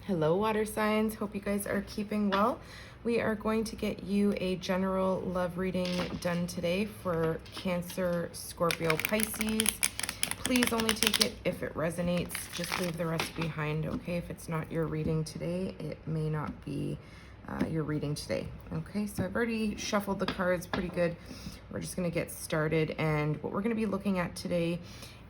Hello, water signs. Hope you guys are keeping well. We are going to get you a general love reading done today for Cancer, Scorpio, Pisces. Please only take it if it resonates. Just leave the rest behind, okay? If it's not your reading today, it may not be your reading today, okay? So I've already shuffled the cards pretty good. We're just going to get started, and what we're going to be looking at today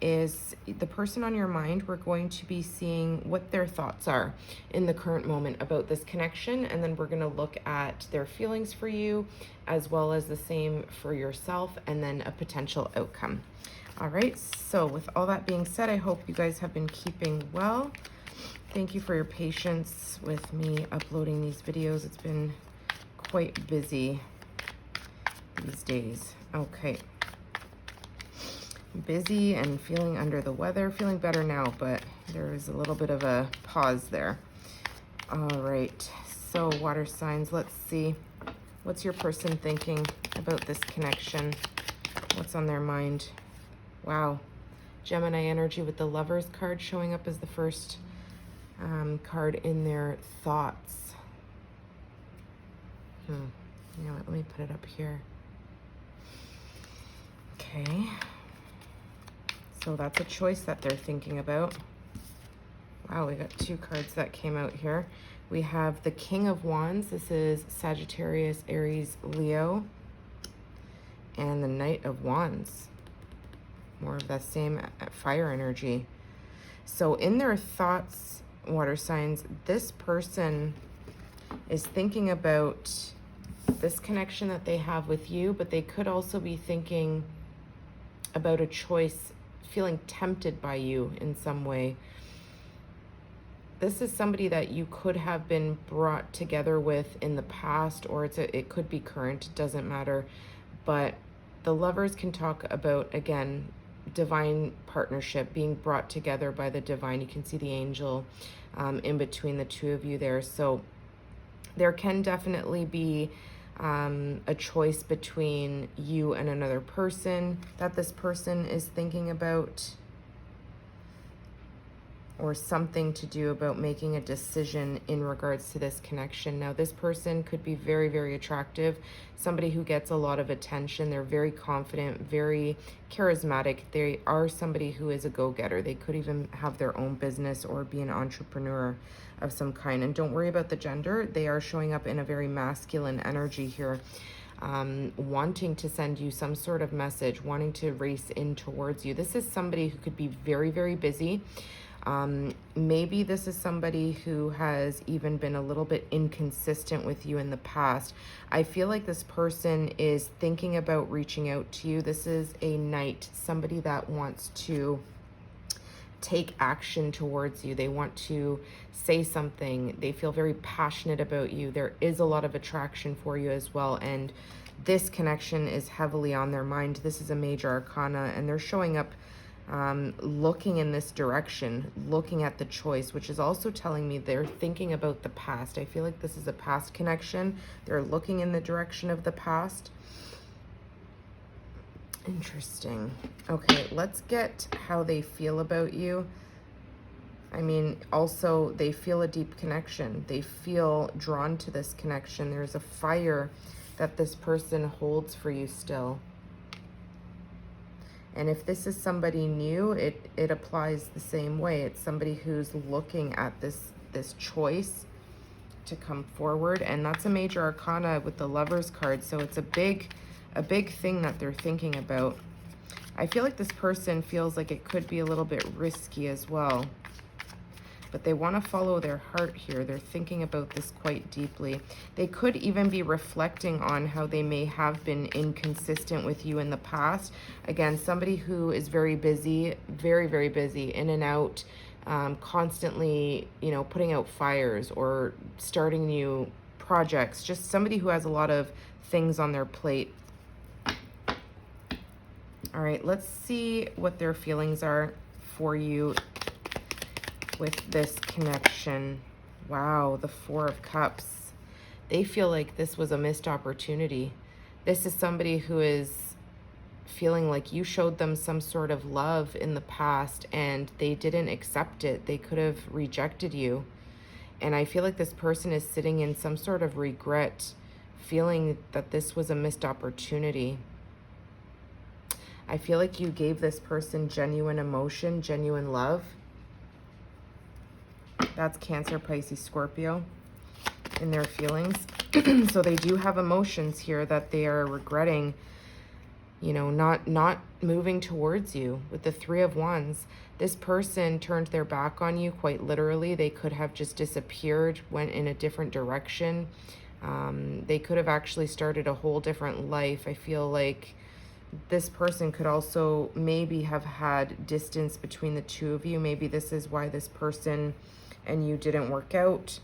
is the person on your mind. We're going to be seeing what their thoughts are in the current moment about this connection, and then we're going to look at their feelings for you as well as the same for yourself, and then a potential outcome. All right, so with all that being said, I hope you guys have been keeping well. Thank you for your patience with me uploading these videos. It's been quite busy these days. Okay. Busy and feeling under the weather. Feeling better now, but there is a little bit of a pause there. All right. So water signs, let's see. What's your person thinking about this connection? What's on their mind? Wow. Gemini energy with the Lovers card showing up as the first card in their thoughts. You know what? Let me put it up here. Okay. So that's a choice that they're thinking about. Wow, we got two cards that came out here. We have the King of Wands. This is Sagittarius, Aries, Leo. And the Knight of Wands. More of that same fire energy. So in their thoughts, water signs, this person is thinking about this connection that they have with you, but they could also be thinking about a choice, feeling tempted by you in some way. This is somebody that you could have been brought together with in the past, or it could be current, it doesn't matter. But the Lovers can talk about, again, divine partnership, being brought together by the divine. You can see the angel in between the two of you there. So there can definitely be a choice between you and another person that this person is thinking about, or something to do about making a decision in regards to this connection. Now, this person could be very, very attractive, somebody who gets a lot of attention. They're very confident, very charismatic. They are somebody who is a go-getter. They could even have their own business or be an entrepreneur of some kind. And don't worry about the gender. They are showing up in a very masculine energy here, wanting to send you some sort of message, wanting to race in towards you. This is somebody who could be very, very busy. Maybe this is somebody who has even been a little bit inconsistent with you in the past. I feel like this person is thinking about reaching out to you. This is a knight, somebody that wants to take action towards you. They want to say something. They feel very passionate about you. There is a lot of attraction for you as well, and this connection is heavily on their mind. This is a major arcana, and they're showing up looking in this direction, looking at the choice, which is also telling me they're thinking about the past. I feel like this is a past connection. They're looking in the direction of the past. Interesting. Okay, let's get how they feel about you. I mean, also, they feel a deep connection. They feel drawn to this connection. There's a fire that this person holds for you still. And if this is somebody new, it applies the same way. It's somebody who's looking at this choice to come forward. And that's a major arcana with the Lovers card. So it's a big thing that they're thinking about. I feel like this person feels like it could be a little bit risky as well. But they want to follow their heart here. They're thinking about this quite deeply. They could even be reflecting on how they may have been inconsistent with you in the past. Again, somebody who is very busy, very, very busy, in and out, constantly, you know, putting out fires or starting new projects. Just somebody who has a lot of things on their plate. All right, let's see what their feelings are for you with this connection. Wow, the Four of Cups. They feel like this was a missed opportunity. This is somebody who is feeling like you showed them some sort of love in the past and they didn't accept it. They could have rejected you. And I feel like this person is sitting in some sort of regret, feeling that this was a missed opportunity. I feel like you gave this person genuine emotion, genuine love. That's Cancer, Pisces, Scorpio in their feelings. So they do have emotions here that they are regretting, you know, not moving towards you. With the Three of Wands, this person turned their back on you quite literally. They could have just disappeared, went in a different direction. They could have actually started a whole different life. I feel like this person could also maybe have had distance between the two of you. Maybe this is why this person and you didn't work out,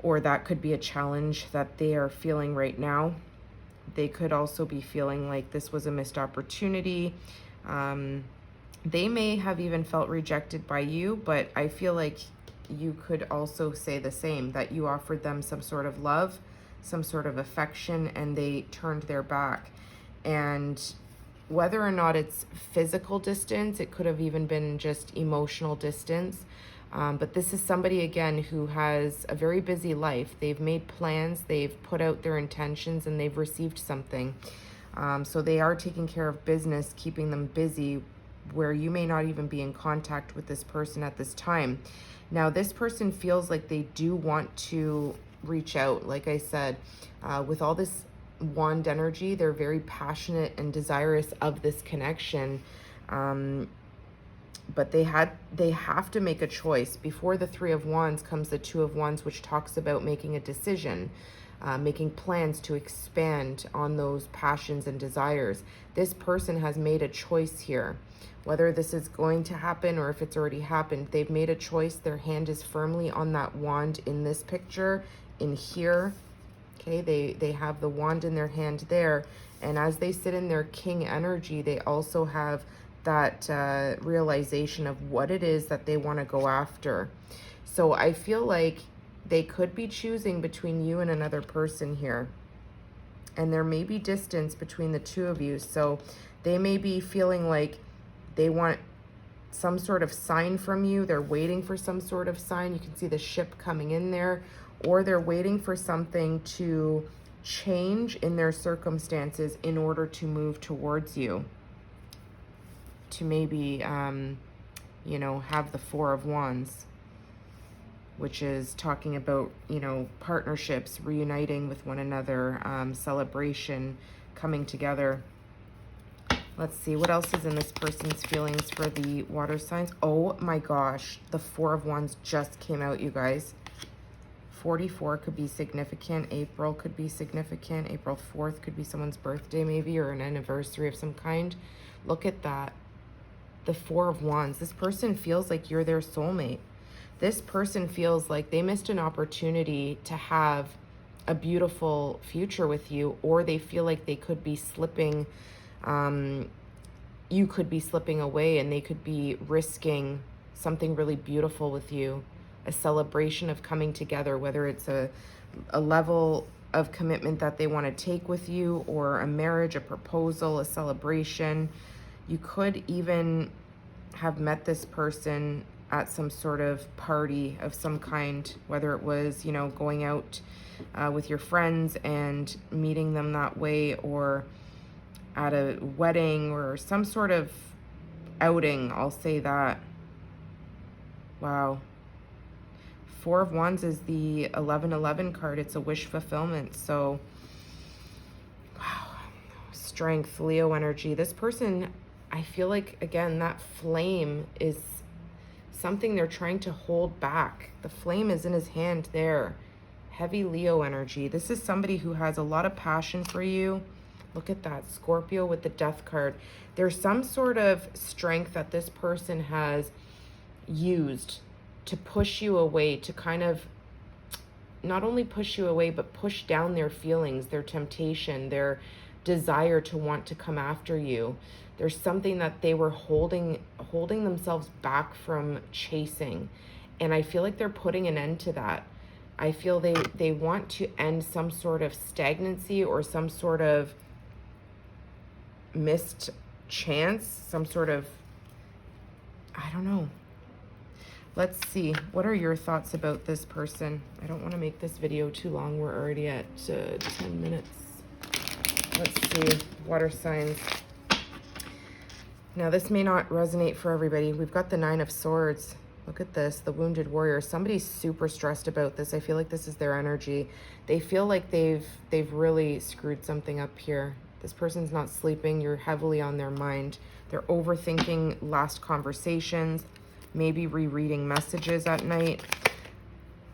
or that could be a challenge that they are feeling right now. They could also be feeling like this was a missed opportunity. They may have even felt rejected by you, but I feel like you could also say the same, that you offered them some sort of love, some sort of affection, and they turned their back. And whether or not it's physical distance, it could have even been just emotional distance. But this is somebody, again, who has a very busy life. They've made plans, they've put out their intentions, and they've received something. So they are taking care of business, keeping them busy, where you may not even be in contact with this person at this time. Now, this person feels like they do want to reach out. Like I said, with all this wand energy, they're very passionate and desirous of this connection. But they have to make a choice. Before the Three of Wands comes the Two of Wands, which talks about making a decision, making plans to expand on those passions and desires. This person has made a choice here. Whether this is going to happen or if it's already happened, they've made a choice. Their hand is firmly on that wand in this picture, in here. Okay, they have the wand in their hand there. And as they sit in their king energy, they also have that realization of what it is that they want to go after. So I feel like they could be choosing between you and another person here. And there may be distance between the two of you. So they may be feeling like they want some sort of sign from you. They're waiting for some sort of sign. You can see the ship coming in there. Or they're waiting for something to change in their circumstances in order to move towards you. To maybe, you know, have the Four of Wands, which is talking about, you know, partnerships, reuniting with one another, celebration, coming together. Let's see, what else is in this person's feelings for the water signs? Oh my gosh, the Four of Wands just came out, you guys. 44 could be significant. April could be significant. April 4th could be someone's birthday maybe, or an anniversary of some kind. Look at that. The Four of Wands. This person feels like you're their soulmate. This person feels like they missed an opportunity to have a beautiful future with you, or they feel like they could be slipping, you could be slipping away, and they could be risking something really beautiful with you. A celebration of coming together, whether it's a level of commitment that they want to take with you, or a marriage, a proposal, a celebration. You could even have met this person at some sort of party of some kind, whether it was, you know, going out with your friends and meeting them that way, or at a wedding or some sort of outing, I'll say that. Wow. Four of Wands is the 1111 card. It's a wish fulfillment. So, wow. Strength, Leo energy. This person, I feel like, again, that flame is something they're trying to hold back. The flame is in his hand there. Heavy Leo energy. This is somebody who has a lot of passion for you. Look at that, Scorpio with the Death card. There's some sort of strength that this person has used to push you away, to kind of not only push you away, but push down their feelings, their temptation, their desire to want to come after you. There's something that they were holding themselves back from chasing. And I feel like they're putting an end to that. I feel they want to end some sort of stagnancy or some sort of missed chance, some sort of, I don't know. Let's see. What are your thoughts about this person? I don't want to make this video too long. We're already at 10 minutes. Let's see. Water signs. Now, this may not resonate for everybody. We've got the Nine of Swords. Look at this, the Wounded Warrior. Somebody's super stressed about this. I feel like this is their energy. They feel like they've really screwed something up here. This person's not sleeping. You're heavily on their mind. They're overthinking last conversations, maybe rereading messages at night.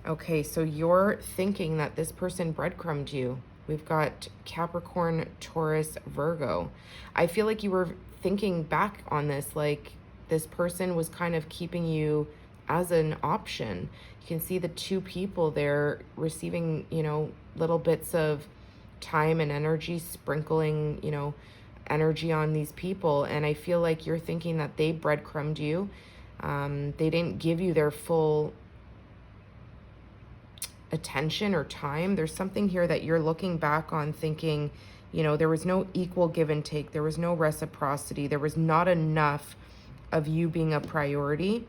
Okay, so you're thinking that this person breadcrumbed you. We've got Capricorn, Taurus, Virgo. I feel like you were thinking back on this, like this person was kind of keeping you as an option. You can see the two people there receiving, you know, little bits of time and energy, sprinkling, you know, energy on these people. And I feel like you're thinking that they breadcrumbed you. They didn't give you their full attention or time. There's something here that you're looking back on thinking, you know, there was no equal give and take. There was no reciprocity. There was not enough of you being a priority.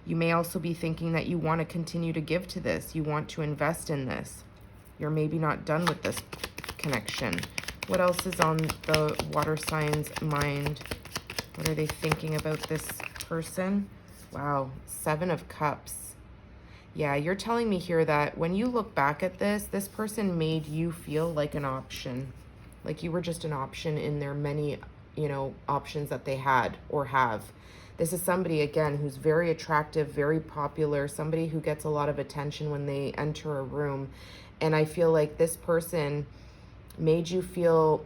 You may also be thinking that you want to continue to give to this. You want to invest in this. You're maybe not done with this connection. What else is on the water sign's mind? What are they thinking about this person? Wow, Seven of Cups. Yeah, you're telling me here that when you look back at this person made you feel like an option. Like you were just an option in their many, you know, options that they had or have. This is somebody, again, who's very attractive, very popular, somebody who gets a lot of attention when they enter a room. And I feel like this person made you feel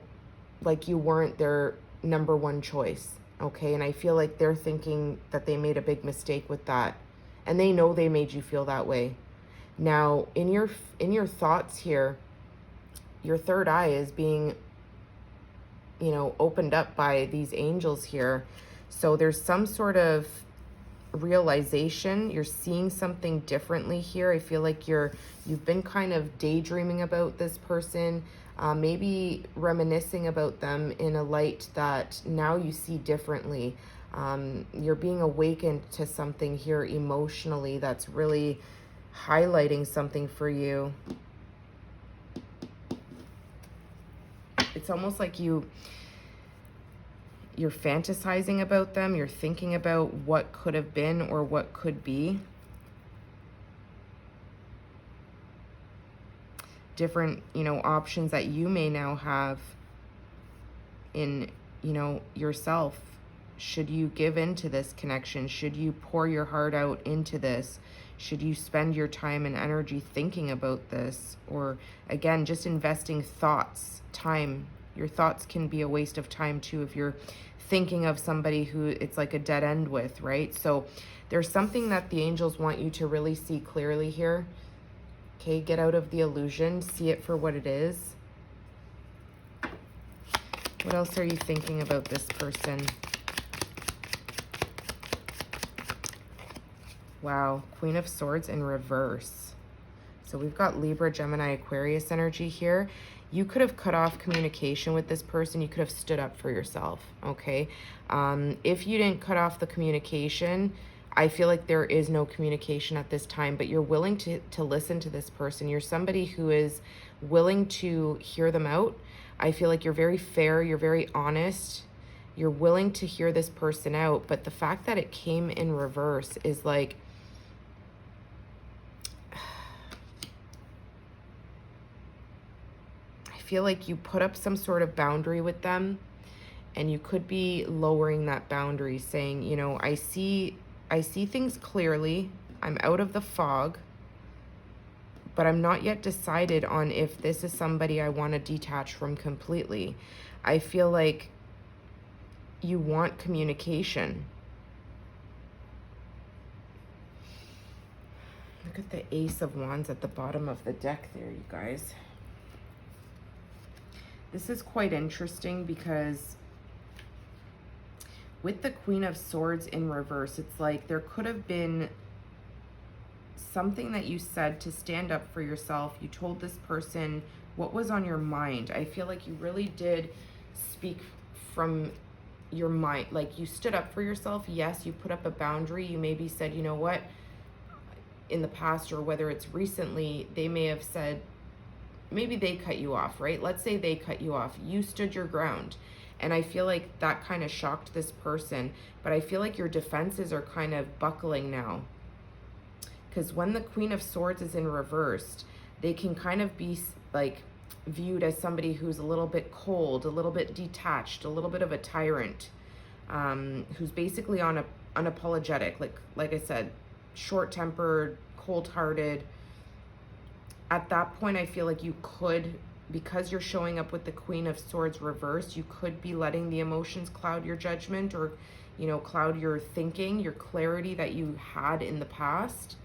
like you weren't their number one choice, okay? And I feel like they're thinking that they made a big mistake with that. And they know they made you feel that way. Now, in your thoughts here, your third eye is being, you know, opened up by these angels here. So there's some sort of realization. You're seeing something differently here. I feel like you've been kind of daydreaming about this person, maybe reminiscing about them in a light that now you see differently. You're being awakened to something here emotionally that's really highlighting something for you. It's almost like you're fantasizing about them. You're thinking about what could have been or what could be. Different, you know, options that you may now have in, you know, yourself. Should you give into this connection? Should you pour your heart out into this? Should you spend your time and energy thinking about this? Or again, just investing thoughts, time. Your thoughts can be a waste of time too if you're thinking of somebody who it's like a dead end with, right? So there's something that the angels want you to really see clearly here. Okay, get out of the illusion, see it for what it is. What else are you thinking about this person? Wow, Queen of Swords in reverse. So we've got Libra, Gemini, Aquarius energy here. You could have cut off communication with this person. You could have stood up for yourself, okay? If you didn't cut off the communication, I feel like there is no communication at this time, but you're willing to listen to this person. You're somebody who is willing to hear them out. I feel like you're very fair. You're very honest. You're willing to hear this person out, but the fact that it came in reverse is like, I feel like you put up some sort of boundary with them and you could be lowering that boundary, saying, you know, I see things clearly. I'm out of the fog, but I'm not yet decided on if this is somebody I want to detach from completely. I feel like you want communication. Look at the Ace of Wands at the bottom of the deck there, you guys. This is quite interesting because with the Queen of Swords in reverse, it's like there could have been something that you said to stand up for yourself. You told this person what was on your mind. I feel like you really did speak from your mind, like you stood up for yourself. Yes, you put up a boundary. You maybe said, you know what, in the past, or whether it's recently, they may have said, maybe they cut you off, right? Let's say they cut you off. You stood your ground. And I feel like that kind of shocked this person, but I feel like your defenses are kind of buckling now. Because when the Queen of Swords is in reversed, they can kind of be like viewed as somebody who's a little bit cold, a little bit detached, a little bit of a tyrant, who's basically unapologetic. Like I said, short-tempered, cold-hearted. At that point, I feel like you could, because you're showing up with the Queen of Swords reversed, you could be letting the emotions cloud your judgment, or, you know, cloud your thinking, your clarity that you had in the past.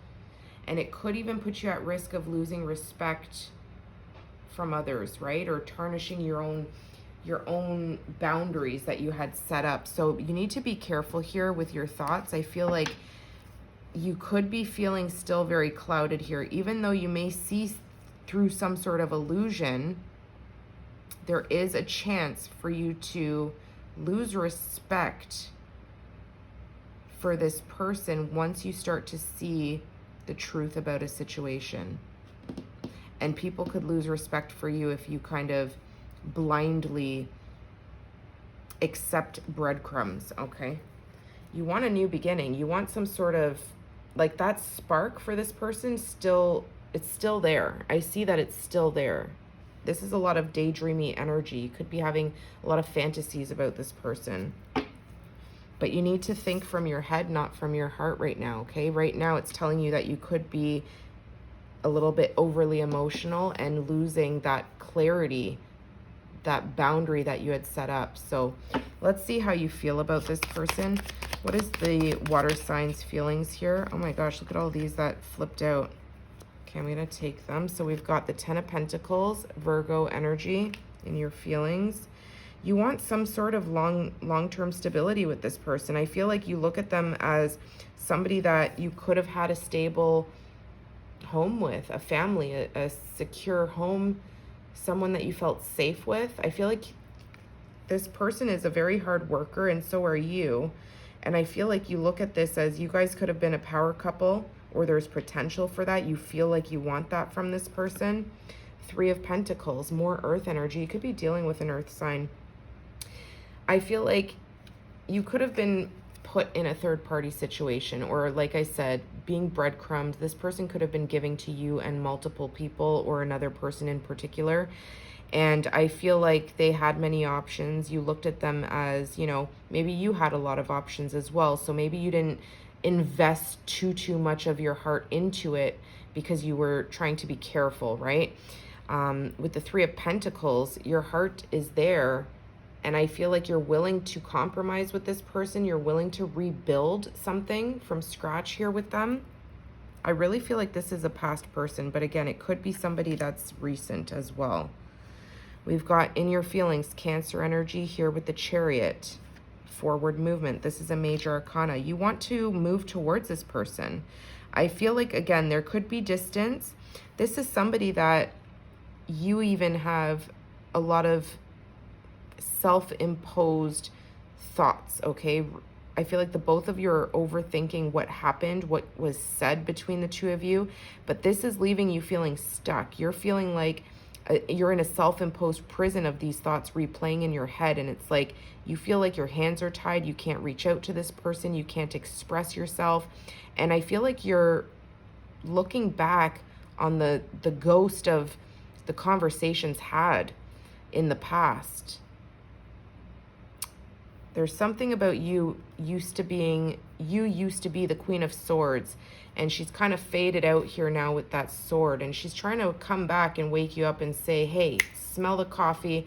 And it could even put you at risk of losing respect from others, right? Or tarnishing your own boundaries that you had set up. So you need to be careful here with your thoughts. I feel like you could be feeling still very clouded here, even though you may see through some sort of illusion. There is a chance for you to lose respect for this person once you start to see the truth about a situation. And people could lose respect for you if you kind of blindly accept breadcrumbs, okay? You want a new beginning. You want some sort of, like, that spark for this person it's still there. I see that it's still there. This is a lot of daydreamy energy. You could be having a lot of fantasies about this person. But you need to think from your head, not from your heart right now, okay? Right now it's telling you that you could be a little bit overly emotional and losing that clarity, that boundary that you had set up. So let's see how you feel about this person. What is the water signs feelings here? Oh my gosh, look at all these that flipped out. Okay, I'm gonna take them. So we've got the 10 of Pentacles, Virgo energy in your feelings. You want some sort of long-term stability with this person. I feel like you look at them as somebody that you could have had a stable home with, a family, a secure home, someone that you felt safe with. I feel like this person is a very hard worker, and so are you. And I feel like you look at this as you guys could have been a power couple, or there's potential for that. You feel like you want that from this person. 3 of Pentacles, more earth energy. You could be dealing with an earth sign. I feel like you could have been put in a third-party situation, or like I said, being breadcrumbed. This person could have been giving to you and multiple people, or another person in particular. And I feel like they had many options. You looked at them as, you know, maybe you had a lot of options as well. So maybe you didn't invest too much of your heart into it because you were trying to be careful, right? With the 3 of Pentacles, your heart is there. And I feel like you're willing to compromise with this person. You're willing to rebuild something from scratch here with them. I really feel like this is a past person, but again, it could be somebody that's recent as well. We've got in your feelings, Cancer energy here with the Chariot, forward movement. This is a major arcana. You want to move towards this person. I feel like, again, there could be distance. This is somebody that you even have a lot of self-imposed thoughts, okay? I feel like the both of you are overthinking what happened, what was said between the two of you, but this is leaving you feeling stuck. You're feeling like you're in a self-imposed prison of these thoughts replaying in your head, and it's like you feel like your hands are tied. You can't reach out to this person. You can't express yourself. And I feel like you're looking back on the ghost of the conversations had in the past. There's something about you used to be the Queen of Swords, and she's kind of faded out here now with that sword, and she's trying to come back and wake you up and say, hey, smell the coffee,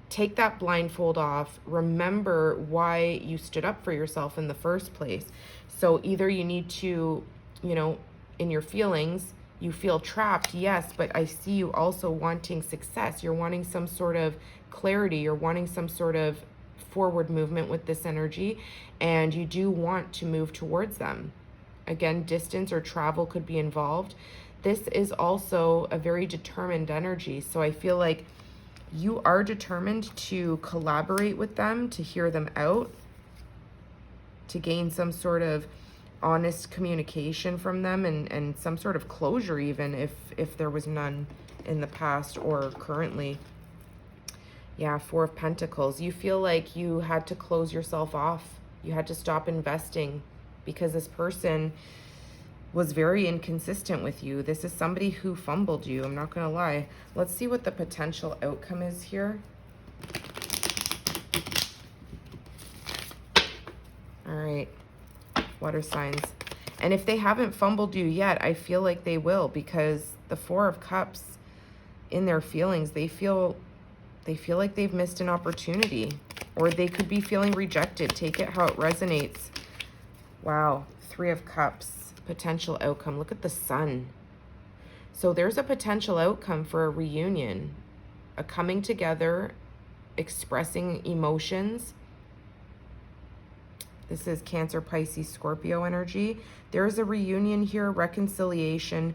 take that blindfold off, remember why you stood up for yourself in the first place. So either you need to, you know, in your feelings, you feel trapped, yes, but I see you also wanting success. You're wanting some sort of clarity. You're wanting some sort of forward movement with this energy, and you do want to move towards them. Again, distance or travel could be involved. This is also a very determined energy, so I feel like You are determined to collaborate with them, to hear them out, to gain some sort of honest communication from them, and some sort of closure, even if there was none in the past or currently. Yeah, Four of Pentacles. You feel like you had to close yourself off. You had to stop investing because this person was very inconsistent with you. This is somebody who fumbled you. I'm not going to lie. Let's see what the potential outcome is here. All right, water signs. And if they haven't fumbled you yet, I feel like they will, because the Four of Cups, in their feelings, they feel like they've missed an opportunity, or they could be feeling rejected. Take it how it resonates. Wow, Three of Cups, potential outcome. Look at the Sun. So there's a potential outcome for a reunion, a coming together, expressing emotions. This is Cancer, Pisces, Scorpio energy. There's a reunion here, reconciliation,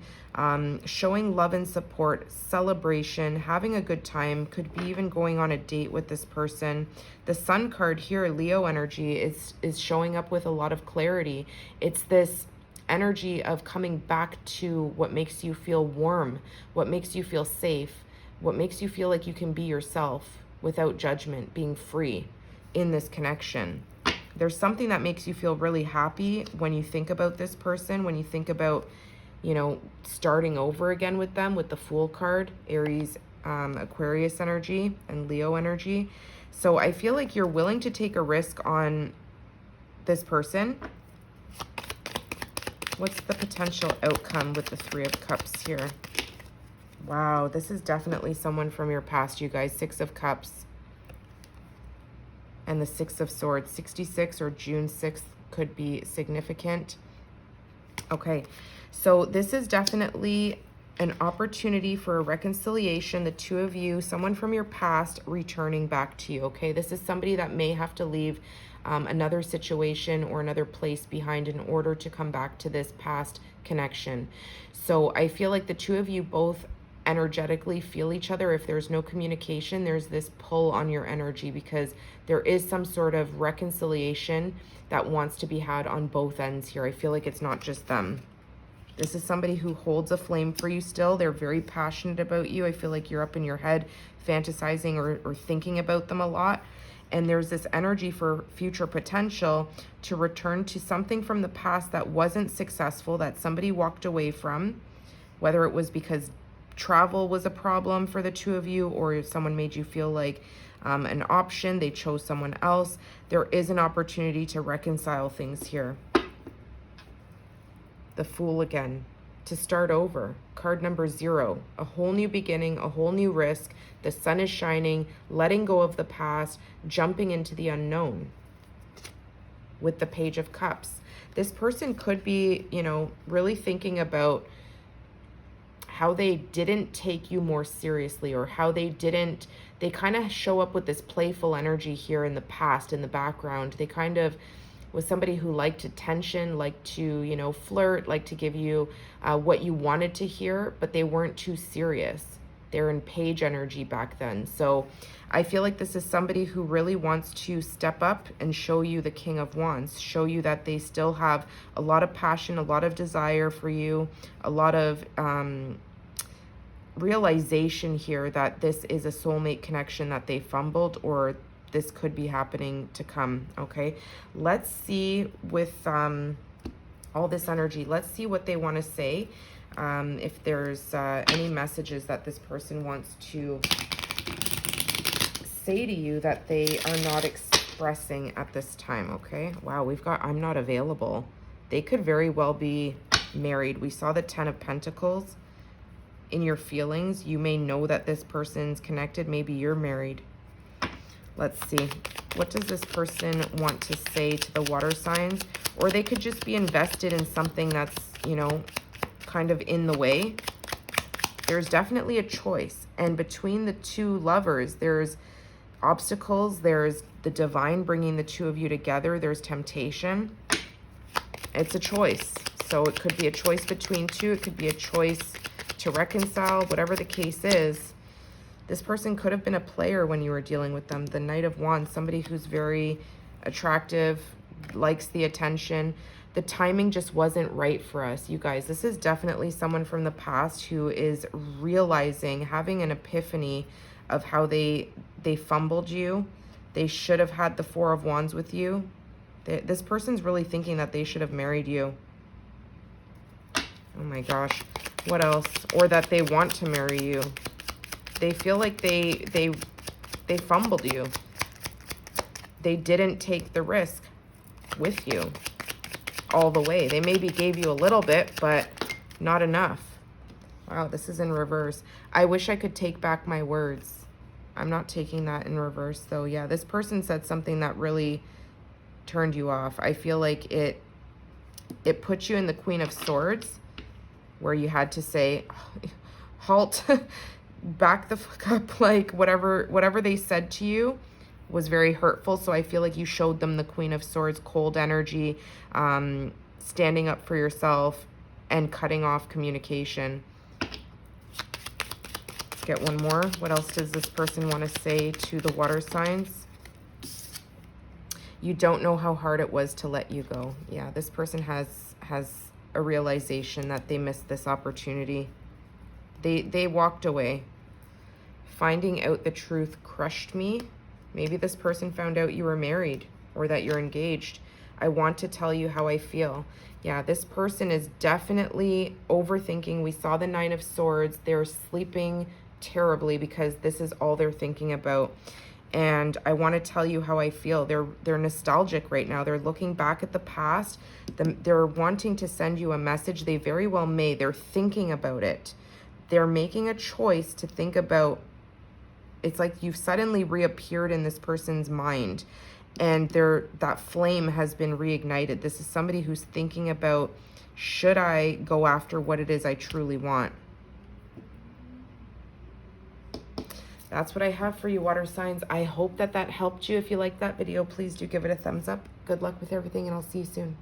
showing love and support, celebration, having a good time, could be even going on a date with this person. The Sun card here, Leo energy, is showing up with a lot of clarity. It's this energy of coming back to what makes you feel warm, what makes you feel safe, what makes you feel like you can be yourself without judgment, being free in this connection. There's something that makes you feel really happy when you think about this person, when you think about, you know, starting over again with them, with the Fool card, Aries, Aquarius energy, and Leo energy. So I feel like you're willing to take a risk on this person. What's the potential outcome with the Three of Cups here? Wow, this is definitely someone from your past, you guys. Six of Cups. And the Six of Swords, 66 or June 6th could be significant. Okay, so this is definitely an opportunity for a reconciliation. The two of you, someone from your past returning back to you, okay? This is somebody that may have to leave another situation or another place behind in order to come back to this past connection. So I feel like the two of you both energetically feel each other. If there's no communication, there's this pull on your energy, because there is some sort of reconciliation that wants to be had on both ends here. I feel like it's not just them. This is somebody who holds a flame for you still. They're very passionate about you. I feel like you're up in your head fantasizing or thinking about them a lot. And there's this energy for future potential to return to something from the past that wasn't successful, that somebody walked away from, whether it was because travel was a problem for the two of you, or if someone made you feel like an option, they chose someone else. There is an opportunity to reconcile things here. The Fool again, to start over. Card number 0, a whole new beginning, a whole new risk. The sun is shining, letting go of the past, jumping into the unknown. With the Page of Cups, this person could be, you know, really thinking about how they didn't take you more seriously, or how they kind of show up with this playful energy here in the past, in the background. They kind of was somebody who liked attention, liked to, you know, flirt, liked to give you what you wanted to hear, but they weren't too serious. They're in Page energy back then. So I feel like this is somebody who really wants to step up and show you the King of Wands, show you that they still have a lot of passion, a lot of desire for you, a lot of realization here that this is a soulmate connection that they fumbled, or this could be happening to come. Okay, let's see with all this energy, let's see what they want to say. If there's any messages that this person wants to say to you that they are not expressing at this time. Okay, wow, we've got I'm not available. They could very well be married. We saw the Ten of Pentacles. In your feelings, you may know that this person's connected. Maybe you're married. Let's see. What does this person want to say to the water signs? Or they could just be invested in something that's, you know, kind of in the way. There's definitely a choice. And between the two lovers, there's obstacles. There's the divine bringing the two of you together. There's temptation. It's a choice. So it could be a choice between two. It could be a choice to reconcile. Whatever the case is, This person could have been a player when you were dealing with them. The Knight of Wands, somebody who's very attractive, likes the attention. The timing just wasn't right for us, you guys. This is definitely someone from the past who is realizing, having an epiphany of how they fumbled you. They should have had the Four of Wands with you. This person's really thinking that they should have married you. Oh my gosh. What else? Or that they want to marry you. They feel like they fumbled you. They didn't take the risk with you all the way. They maybe gave you a little bit, but not enough. Wow, this is in reverse. I wish I could take back my words. I'm not taking that in reverse, though. Yeah, this person said something that really turned you off. I feel like it put you in the Queen of Swords, where you had to say, halt, back the fuck up. Like, whatever they said to you was very hurtful. So I feel like you showed them the Queen of Swords, cold energy, standing up for yourself, and cutting off communication. Let's get one more. What else does this person want to say to the water signs? You don't know how hard it was to let you go. Yeah, this person has a realization that they missed this opportunity. They walked away. Finding out the truth crushed me. Maybe this person found out you were married or that you're engaged. I want to tell you how I feel. Yeah, this person is definitely overthinking. We saw the Nine of Swords. They're sleeping terribly because this is all they're thinking about. And I want to tell you how I feel. They're nostalgic right now. They're looking back at the past. They're wanting to send you a message. They very well may. They're thinking about it. They're making a choice to think about. It's like you've suddenly reappeared in this person's mind, and that flame has been reignited. This is somebody who's thinking about, should I go after what it is I truly want? That's what I have for you, water signs. I hope that helped you. If you liked that video, please do give it a thumbs up. Good luck with everything, and I'll see you soon.